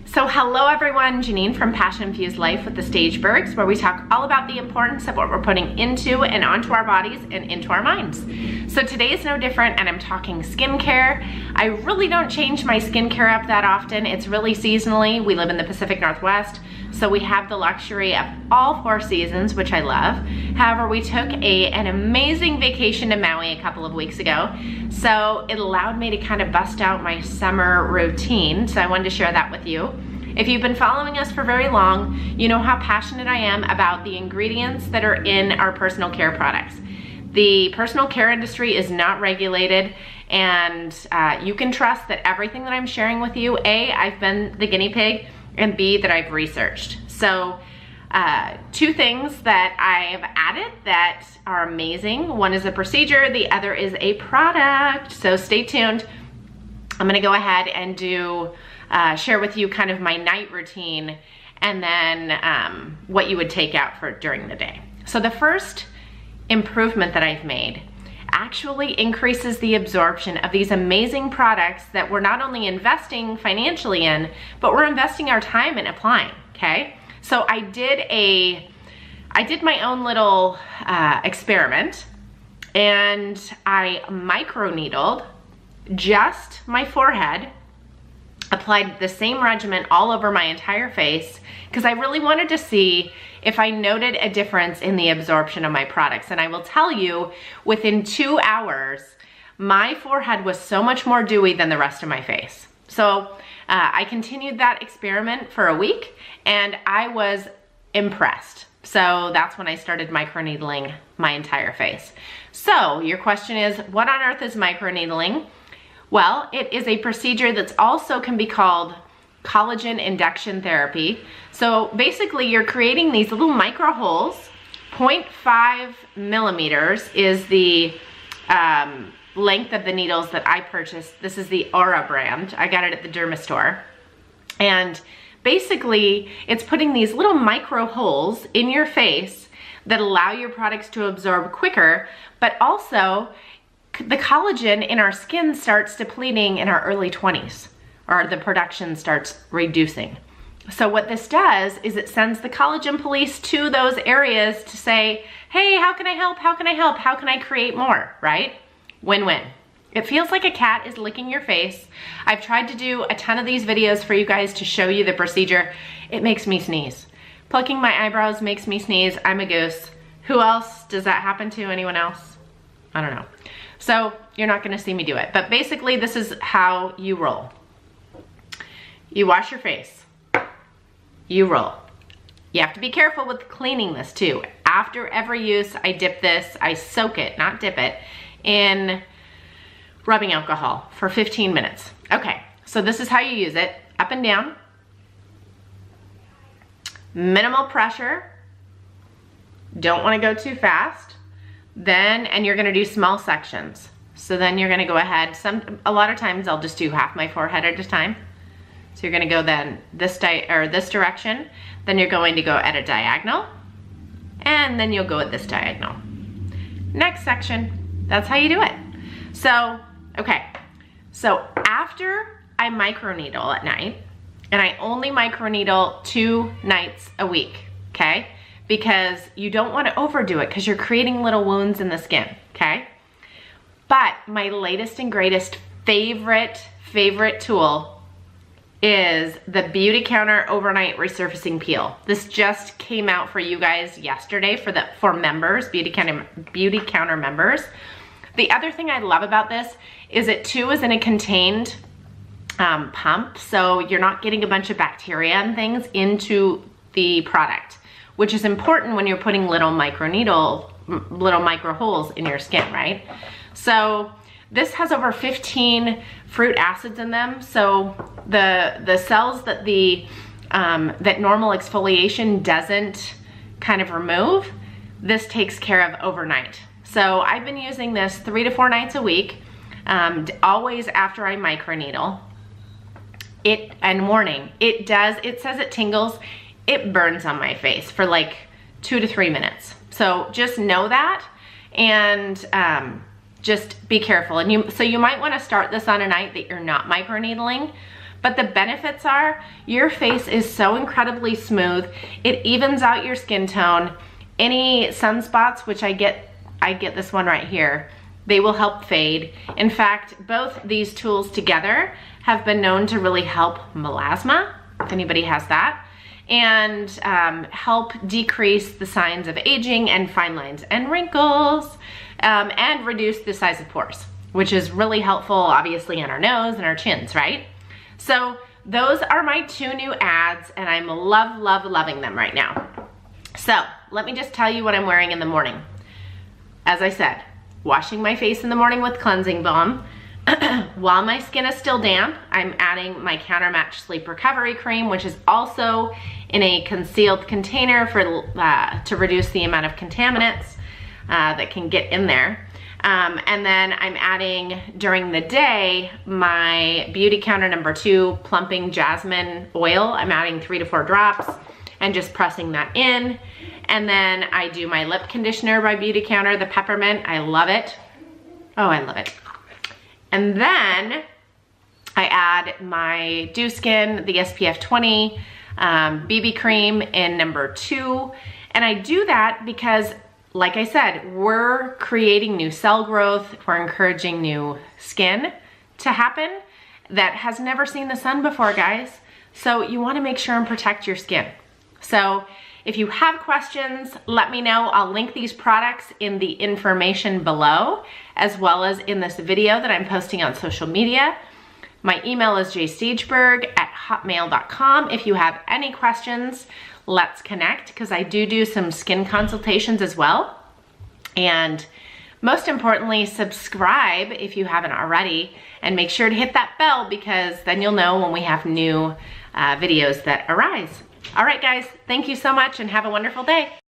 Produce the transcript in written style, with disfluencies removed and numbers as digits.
So hello everyone, Janine from Passion Infused Life with the Stagebergs, where we talk all about the importance of what we're putting into and onto our bodies and into our minds. So today is no different, and I'm talking skincare. I really don't change my skincare up that often. It's really seasonally. We live in the Pacific Northwest, so we have the luxury of all 4 seasons, which I love. However, we took an amazing vacation to Maui a couple of weeks ago, so it allowed me to kind of bust out my summer routine, so I wanted to share that with you. If you've been following us for very long, you know how passionate I am about the ingredients that are in our personal care products. The personal care industry is not regulated, and you can trust that everything that I'm sharing with you, A, I've been the guinea pig, and B, that I've researched. So 2 things that I've added that are amazing. One is a procedure, the other is a product. So stay tuned. I'm gonna go ahead and share with you kind of my night routine, and then what you would take out for during the day. So the first improvement that I've made actually increases the absorption of these amazing products that we're not only investing financially in, but we're investing our time in applying, okay? So I did my own little experiment, and I microneedled just my forehead, applied the same regimen all over my entire face, because I really wanted to see if I noted a difference in the absorption of my products. And I will tell you, within 2 hours, my forehead was so much more dewy than the rest of my face. So I continued that experiment for a week, and I was impressed. So that's when I started microneedling my entire face. So your question is, what on earth is microneedling? Well, it is a procedure that's also can be called collagen induction therapy. So basically you're creating these little micro holes. 0.5 millimeters is the length of the needles that I purchased. This is the Aura brand. I got it at the DermaStore. And basically it's putting these little micro holes in your face that allow your products to absorb quicker, but also the collagen in our skin starts depleting in our early 20s, or the production starts reducing. So what this does is it sends the collagen police to those areas to say, hey, how can I help? How can I help? How can I create more, right? Win-win. It feels like a cat is licking your face. I've tried to do a ton of these videos for you guys to show you the procedure. It makes me sneeze. Plucking my eyebrows makes me sneeze. I'm a goose. Who else does that happen to? Anyone else? I don't know. So you're not gonna see me do it, but basically this is how you roll. You wash your face, you roll. You have to be careful with cleaning this too. After every use, I dip this, I soak it, not dip it, in rubbing alcohol for 15 minutes. Okay, so this is how you use it, up and down, minimal pressure, don't wanna go too fast. Then, and you're gonna do small sections. So then you're gonna go ahead, a lot of times I'll just do half my forehead at a time. So you're gonna go then this direction, then you're going to go at a diagonal, and then you'll go at this diagonal. Next section, that's how you do it. So, okay, so after I microneedle at night, and I only microneedle 2 nights a week, okay? Because you don't want to overdo it because you're creating little wounds in the skin, okay? But my latest and greatest favorite tool is the Beautycounter Overnight Resurfacing Peel. This just came out for you guys yesterday for members, Beautycounter members. The other thing I love about this is it too is in a contained pump, so you're not getting a bunch of bacteria and things into the product, which is important when you're putting little micro holes in your skin, right? So this has over 15 fruit acids in them. So the cells that that normal exfoliation doesn't kind of remove, this takes care of overnight. So I've been using this 3 to 4 nights a week, always after I microneedle. And morning, it says it tingles. It burns on my face for like 2 to 3 minutes. So just know that, and just be careful. And so you might want to start this on a night that you're not microneedling, But the benefits are your face is so incredibly smooth. It evens out your skin tone. Any sunspots, which I get this one right here, they will help fade. In fact, both these tools together have been known to really help melasma, if anybody has that, and help decrease the signs of aging and fine lines and wrinkles, and reduce the size of pores, which is really helpful, obviously, in our nose and our chins, right? So those are my 2 new ads, and I'm loving them right now. So let me just tell you what I'm wearing in the morning. As I said, washing my face in the morning with Cleansing Balm. While my skin is still damp, I'm adding my Counter Match Sleep Recovery Cream, which is also in a concealed container to reduce the amount of contaminants that can get in there. And then I'm adding, during the day, my Beautycounter No. 2 Plumping Jasmine Oil. I'm adding 3 to 4 drops and just pressing that in. And then I do my lip conditioner by Beautycounter, the peppermint. I love it. Oh, I love it. And then I add my Dew Skin, the SPF 20 BB cream in No. 2. And I do that because, like I said, we're creating new cell growth. We're encouraging new skin to happen that has never seen the sun before, guys. So you want to make sure and protect your skin. So if you have questions, let me know. I'll link these products in the information below, as well as in this video that I'm posting on social media. My email is jstageberg@hotmail.com. If you have any questions, let's connect, because I do some skin consultations as well. And most importantly, subscribe if you haven't already, and make sure to hit that bell, because then you'll know when we have new videos that arise. All right, guys, thank you so much and have a wonderful day.